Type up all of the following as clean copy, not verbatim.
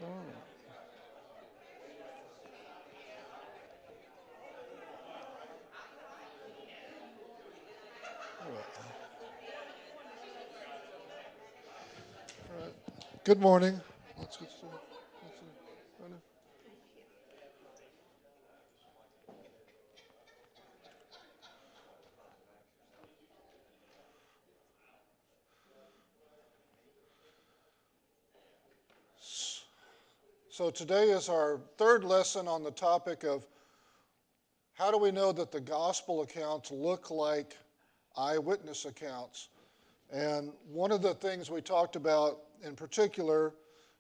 Oh. All right. Good morning. Let's get started. So today is our third lesson on the topic of how do we know that the gospel accounts look like eyewitness accounts. And one of the things we talked about in particular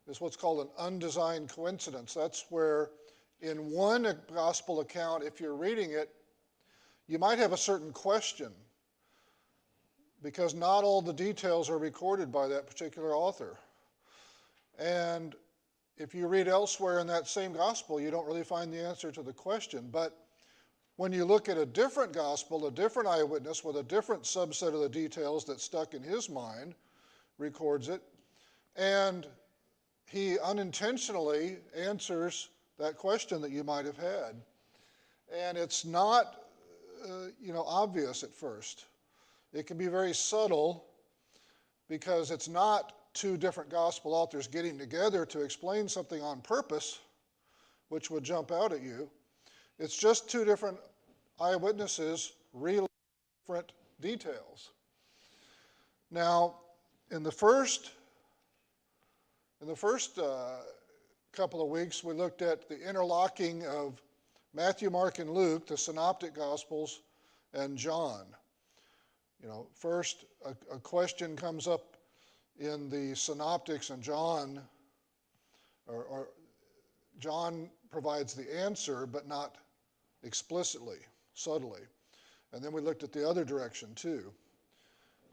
is what's called an undesigned coincidence. That's where in one gospel account, if you're reading it, you might have a certain question because not all the details are recorded by that particular author. And if you read elsewhere in that same gospel, you don't really find the answer to the question. But when you look at a different gospel, a different eyewitness with a different subset of the details that stuck in his mind, records it, and he unintentionally answers that question that you might have had. And it's not, obvious at first. It can be very subtle because it's not two different gospel authors getting together to explain something on purpose, which would jump out at you. It's just two different eyewitnesses relaying different details. Now, in the first couple of weeks, we looked at the interlocking of Matthew, Mark, and Luke, the synoptic gospels, and John. First a question comes up in the synoptics, and John provides the answer, but not explicitly, subtly. And then we looked at the other direction too.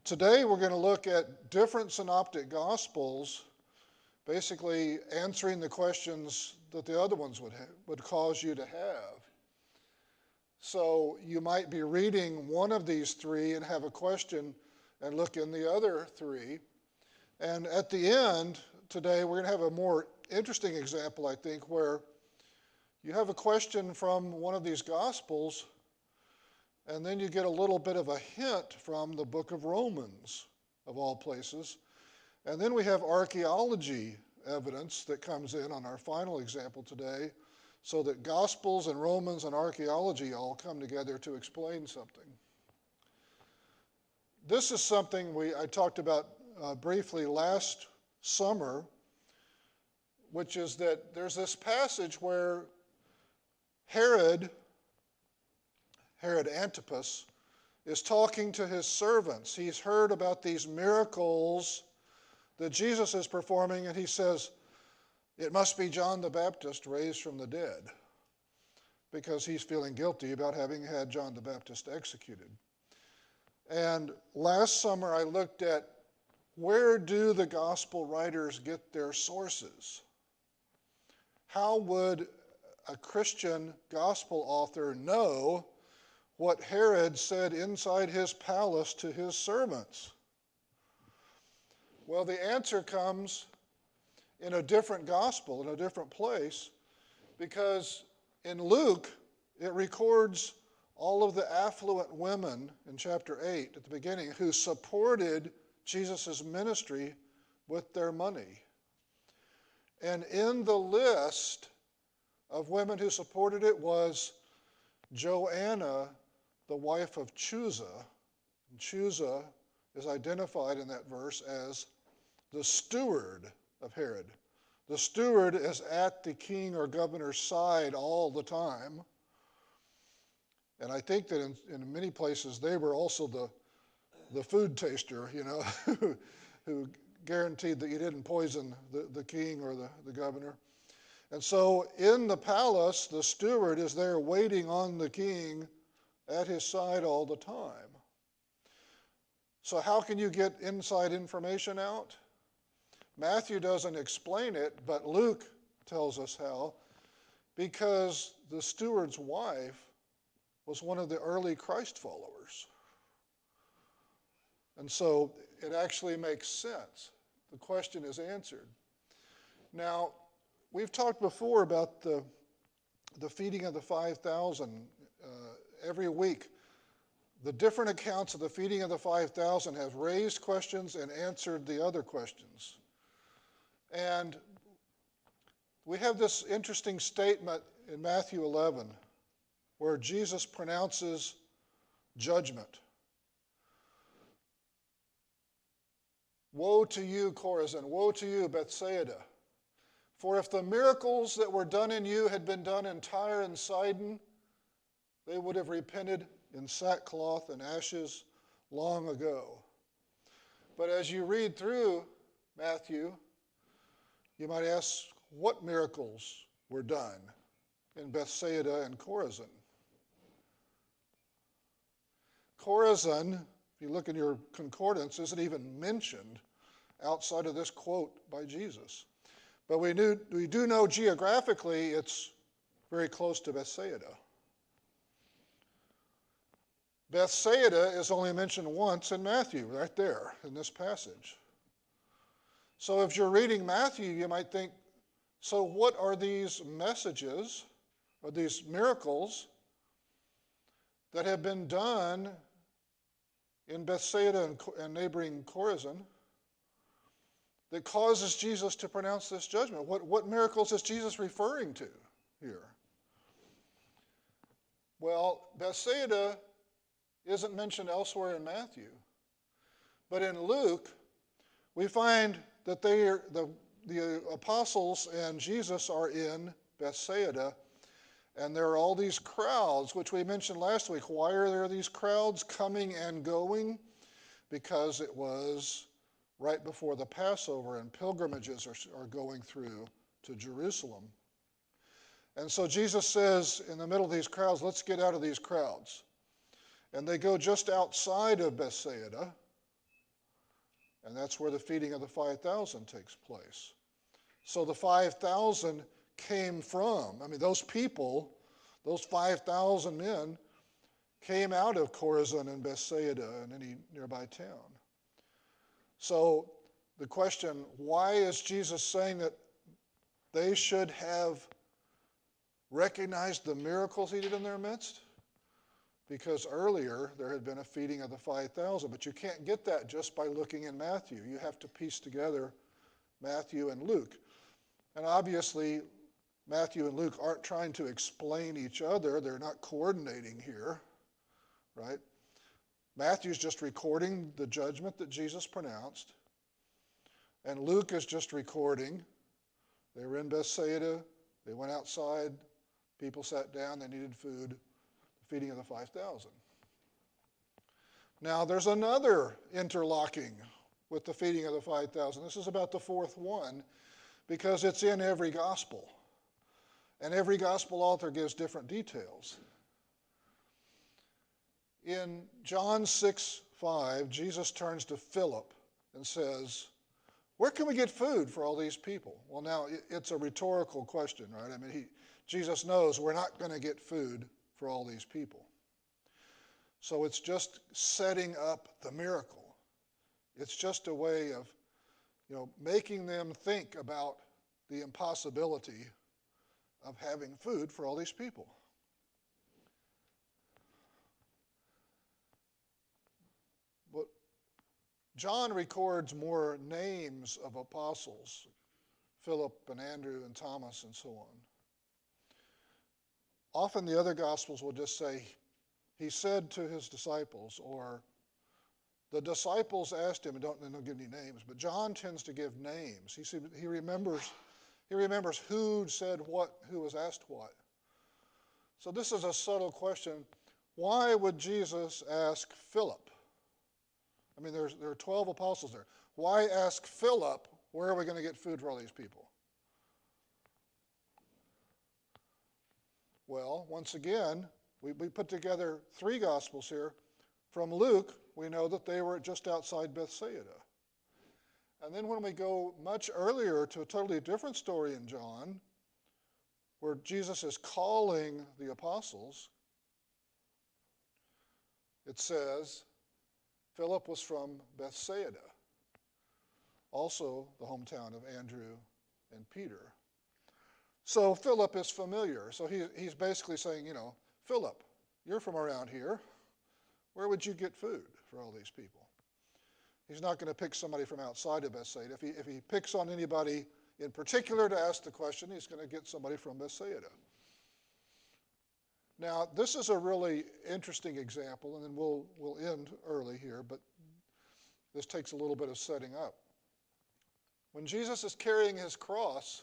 Today we're going to look at different synoptic gospels, basically answering the questions that the other ones would cause you to have. So you might be reading one of these three and have a question and look in the other three. And at the end today, we're going to have a more interesting example, I think, where you have a question from one of these Gospels, and then you get a little bit of a hint from the book of Romans, of all places. And then we have archaeology evidence that comes in on our final example today, so that Gospels and Romans and archaeology all come together to explain something. This is something I talked about briefly last summer, which is that there's this passage where Herod Antipas is talking to his servants. He's heard about these miracles that Jesus is performing, and he says, it must be John the Baptist raised from the dead, because he's feeling guilty about having had John the Baptist executed. And last summer I looked at where do the gospel writers get their sources? How would a Christian gospel author know what Herod said inside his palace to his servants? Well, the answer comes in a different gospel, in a different place, because in Luke, it records all of the affluent women in chapter 8 at the beginning who supported Jesus' ministry with their money. And in the list of women who supported it was Joanna, the wife of Chuza. And Chuza is identified in that verse as the steward of Herod. The steward is at the king or governor's side all the time. And I think that in many places they were also the food taster, who guaranteed that you didn't poison the king or the governor. And so in the palace, the steward is there waiting on the king at his side all the time. So how can you get inside information out? Matthew doesn't explain it, but Luke tells us how, because the steward's wife was one of the early Christ followers. And so it actually makes sense. The question is answered. Now, We've talked before about the feeding of the 5,000. Every week, the different accounts of the feeding of the 5,000 have raised questions and answered the other questions. And we have this interesting statement in Matthew 11 where Jesus pronounces judgment. Woe to you, Chorazin! Woe to you, Bethsaida! For if the miracles that were done in you had been done in Tyre and Sidon, they would have repented in sackcloth and ashes long ago. But as you read through Matthew, you might ask, what miracles were done in Bethsaida and Chorazin? Chorazin, if you look in your concordance, isn't even mentioned outside of this quote by Jesus. But we do know geographically it's very close to Bethsaida. Bethsaida is only mentioned once in Matthew, right there in this passage. So if you're reading Matthew, you might think, so what are these messages, or these miracles that have been done in Bethsaida and neighboring Chorazin that causes Jesus to pronounce this judgment? What miracles is Jesus referring to here? Well, Bethsaida isn't mentioned elsewhere in Matthew. But in Luke, we find that the apostles and Jesus are in Bethsaida, and there are all these crowds, which we mentioned last week. Why are there these crowds coming and going? Because it was right before the Passover, and pilgrimages are going through to Jerusalem. And so Jesus says in the middle of these crowds, let's get out of these crowds. And they go just outside of Bethsaida, and that's where the feeding of the 5,000 takes place. So the 5,000 came from, those people, those 5,000 men, came out of Chorazin and Bethsaida and any nearby town. So the question, why is Jesus saying that they should have recognized the miracles he did in their midst? Because earlier there had been a feeding of the 5,000, but you can't get that just by looking in Matthew. You have to piece together Matthew and Luke. And obviously, Matthew and Luke aren't trying to explain each other. They're not coordinating here, right? Matthew's just recording the judgment that Jesus pronounced, and Luke is just recording. They were in Bethsaida. They went outside. People sat down. They needed food. Feeding of the 5,000. Now there's another interlocking with the feeding of the 5,000. This is about the fourth one because it's in every gospel. And every gospel author gives different details. In John 6:5, Jesus turns to Philip and says, where can we get food for all these people? Well, now it's a rhetorical question, right? Jesus knows we're not going to get food for all these people. So it's just setting up the miracle. It's just a way of, making them think about the impossibility of having food for all these people. But John records more names of apostles, Philip and Andrew and Thomas and so on. Often the other Gospels will just say, he said to his disciples, or the disciples asked him, and don't give any names, but John tends to give names. He remembers who said what, who was asked what. So this is a subtle question. Why would Jesus ask Philip? There are 12 apostles there. Why ask Philip, where are we going to get food for all these people? Well, once again, we put together three Gospels here. From Luke, we know that they were just outside Bethsaida. And then when we go much earlier to a totally different story in John, where Jesus is calling the apostles, it says, Philip was from Bethsaida, also the hometown of Andrew and Peter. So Philip is familiar. So he's basically saying, Philip, you're from around here. Where would you get food for all these people? He's not going to pick somebody from outside of Bethsaida. If he picks on anybody in particular to ask the question, he's going to get somebody from Bethsaida. Now, this is a really interesting example, and then we'll end early here, but this takes a little bit of setting up. When Jesus is carrying his cross,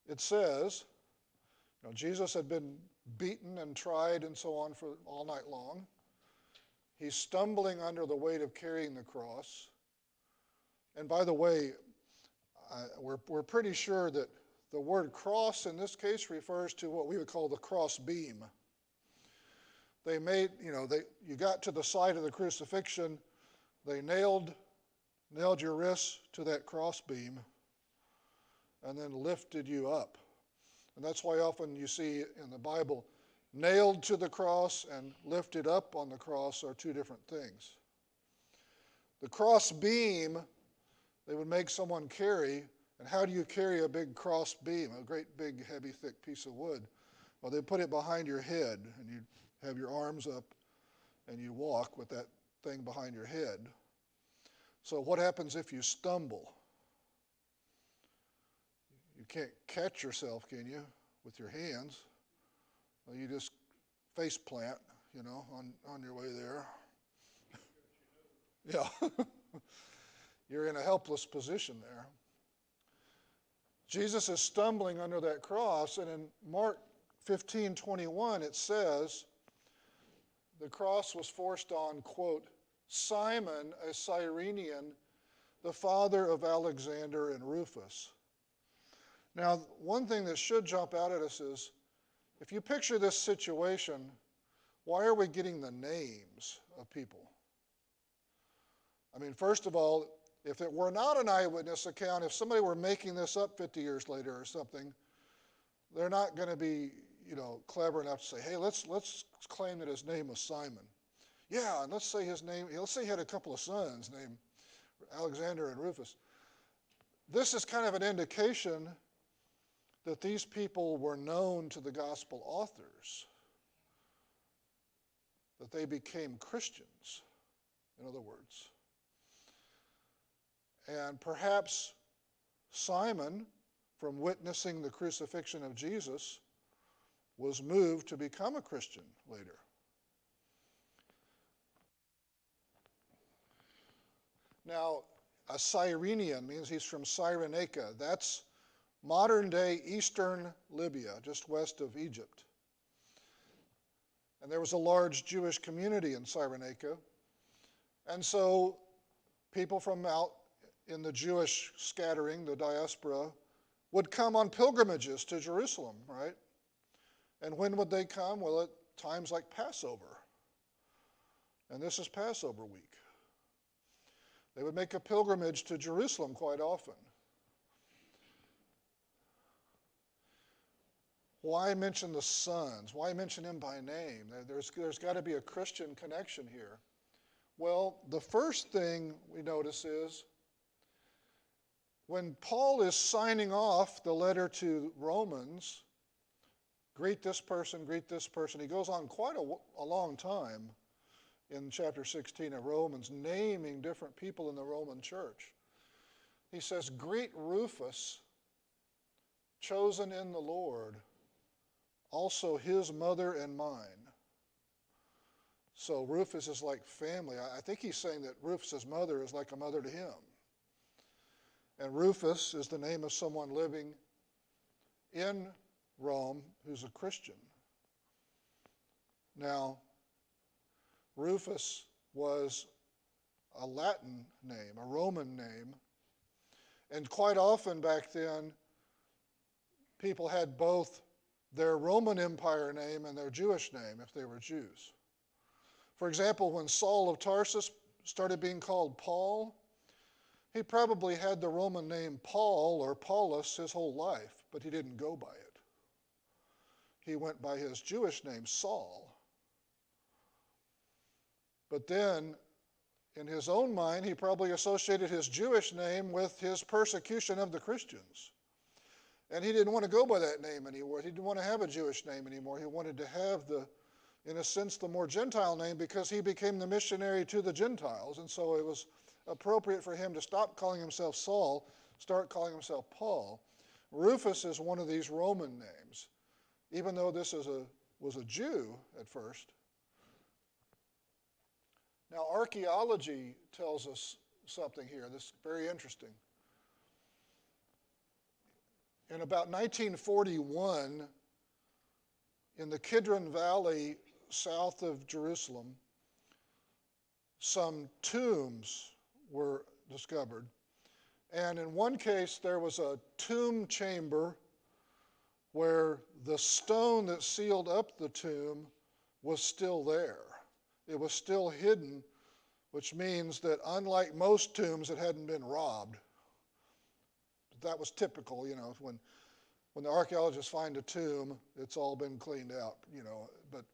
it says, Jesus had been beaten and tried and so on for all night long. He's stumbling under the weight of carrying the cross. And by the way, we're pretty sure that the word cross in this case refers to what we would call the cross beam. They made, you got to the side of the crucifixion, they nailed your wrists to that cross beam and then lifted you up. And that's why often you see in the Bible, nailed to the cross and lifted up on the cross are two different things. The cross beam, they would make someone carry. And how do you carry a big cross beam, a great big heavy thick piece of wood? Well, they put it behind your head, and you have your arms up and you walk with that thing behind your head. So what happens if you stumble? You can't catch yourself, can you, with your hands? Well, you just face plant, on your way there. Yeah. You're in a helpless position there. Jesus is stumbling under that cross, and in Mark 15:21 it says, the cross was forced on, quote, Simon, a Cyrenian, the father of Alexander and Rufus. Now, one thing that should jump out at us is, if you picture this situation, why are we getting the names of people? I mean, first of all, if it were not an eyewitness account, if somebody were making this up 50 years later or something, they're not going to be, clever enough to say, hey, let's claim that his name was Simon. Yeah, and let's say he had a couple of sons named Alexander and Rufus. This is kind of an indication that these people were known to the gospel authors, that they became Christians, in other words. And perhaps Simon, from witnessing the crucifixion of Jesus, was moved to become a Christian later. Now, a Cyrenian means he's from Cyrenaica. That's modern-day eastern Libya, just west of Egypt. And there was a large Jewish community in Cyrenaica. And so people from out in the Jewish scattering, the diaspora, would come on pilgrimages to Jerusalem, right? And when would they come? Well, at times like Passover. And this is Passover week. They would make a pilgrimage to Jerusalem quite often. Why mention the sons? Why mention him by name? There's got to be a Christian connection here. Well, the first thing we notice is when Paul is signing off the letter to Romans, greet this person, he goes on quite a long time in chapter 16 of Romans, naming different people in the Roman church. He says, greet Rufus, chosen in the Lord, also his mother and mine. So Rufus is like family. I think he's saying that Rufus's mother is like a mother to him. And Rufus is the name of someone living in Rome who's a Christian. Now, Rufus was a Latin name, a Roman name. And quite often back then, people had both their Roman Empire name and their Jewish name if they were Jews. For example, when Saul of Tarsus started being called Paul, he probably had the Roman name Paul or Paulus his whole life, but he didn't go by it. He went by his Jewish name, Saul. But then, in his own mind, he probably associated his Jewish name with his persecution of the Christians. And he didn't want to go by that name anymore. He didn't want to have a Jewish name anymore. He wanted to have in a sense, the more Gentile name, because he became the missionary to the Gentiles. And so it was appropriate for him to stop calling himself Saul, start calling himself Paul. Rufus is one of these Roman names, even though this was a Jew at first. Now, archaeology tells us something here that's very interesting. In about 1941, in the Kidron Valley south of Jerusalem, some tombs were discovered. And in one case, there was a tomb chamber where the stone that sealed up the tomb was still there. It was still hidden, which means that unlike most tombs, it hadn't been robbed. That was typical, when the archaeologists find a tomb, it's all been cleaned out, But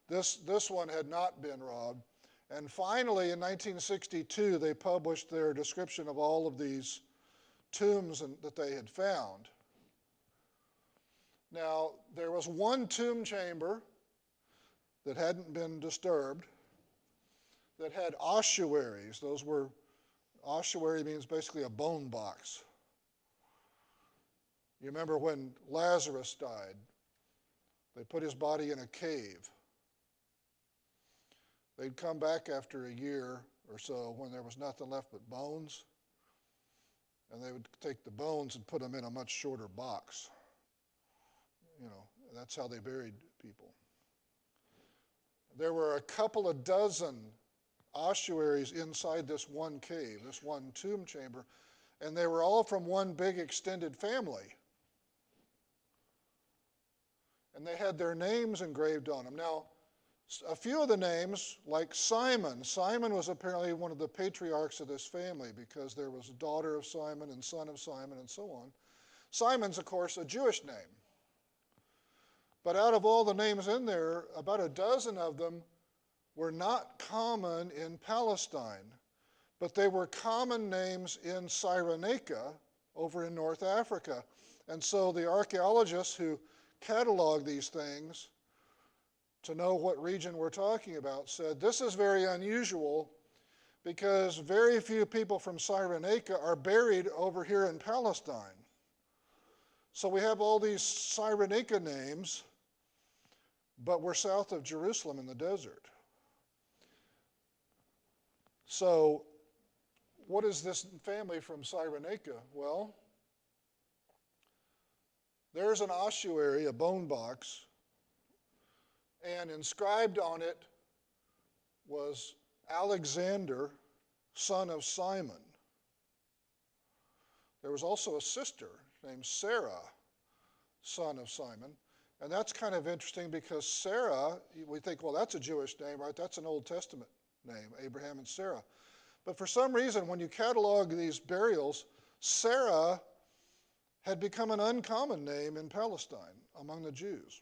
this one had not been robbed. And finally, in 1962, they published their description of all of these tombs that they had found. Now, there was one tomb chamber that hadn't been disturbed that had ossuaries. Ossuary means basically a bone box. You remember when Lazarus died, they put his body in a cave. They'd come back after a year or so when there was nothing left but bones, and they would take the bones and put them in a much shorter box. That's how they buried people. There were a couple of dozen ossuaries inside this one cave, this one tomb chamber, and they were all from one big extended family. And they had their names engraved on them. Now, a few of the names, like Simon. Simon was apparently one of the patriarchs of this family because there was a daughter of Simon and son of Simon and so on. Simon's, of course, a Jewish name. But out of all the names in there, about a dozen of them were not common in Palestine, but they were common names in Cyrenaica over in North Africa. And so the archaeologists who catalog these things to know what region we're talking about said this is very unusual because very few people from Cyrenaica are buried over here in Palestine. So we have all these Cyrenaica names, but we're south of Jerusalem in the desert. So what is this family from Cyrenaica? Well, there's an ossuary, a bone box, and inscribed on it was Alexander, son of Simon. There was also a sister named Sarah, son of Simon. And that's kind of interesting because Sarah, we think, well, that's a Jewish name, right? That's an Old Testament name, Abraham and Sarah. But for some reason, when you catalog these burials, Sarah had become an uncommon name in Palestine among the Jews.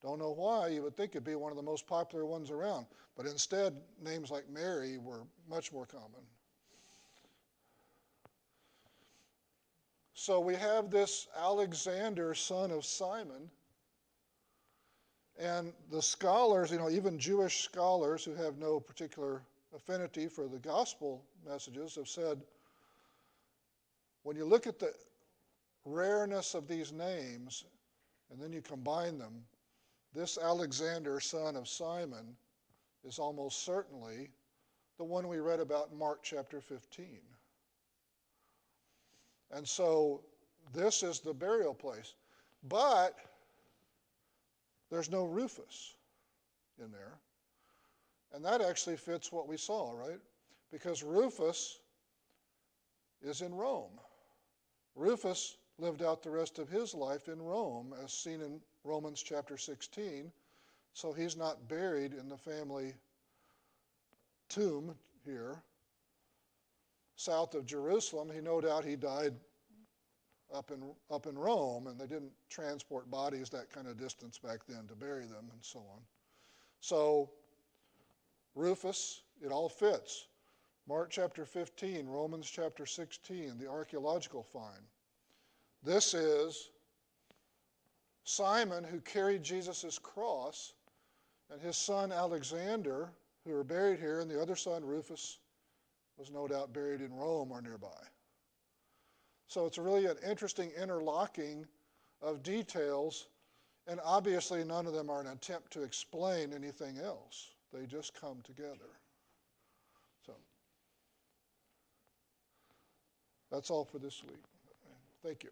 Don't know why. You would think it'd be one of the most popular ones around. But instead, names like Mary were much more common. So we have this Alexander, son of Simon. And the scholars, even Jewish scholars who have no particular affinity for the gospel messages have said, when you look at the rareness of these names, and then you combine them, this Alexander, son of Simon, is almost certainly the one we read about in Mark chapter 15. And so this is the burial place. But there's no Rufus in there. And that actually fits what we saw, right? Because Rufus is in Rome. Rufus lived out the rest of his life in Rome, as seen in Romans chapter 16. So he's not buried in the family tomb here. South of Jerusalem, no doubt he died up in Rome, and they didn't transport bodies that kind of distance back then to bury them and so on. So Rufus, it all fits. Mark chapter 15, Romans chapter 16, the archaeological find. This is Simon, who carried Jesus' cross, and his son Alexander, who are buried here, and the other son, Rufus, was no doubt buried in Rome or nearby. So it's really an interesting interlocking of details, and obviously none of them are an attempt to explain anything else. They just come together. So that's all for this week. Thank you.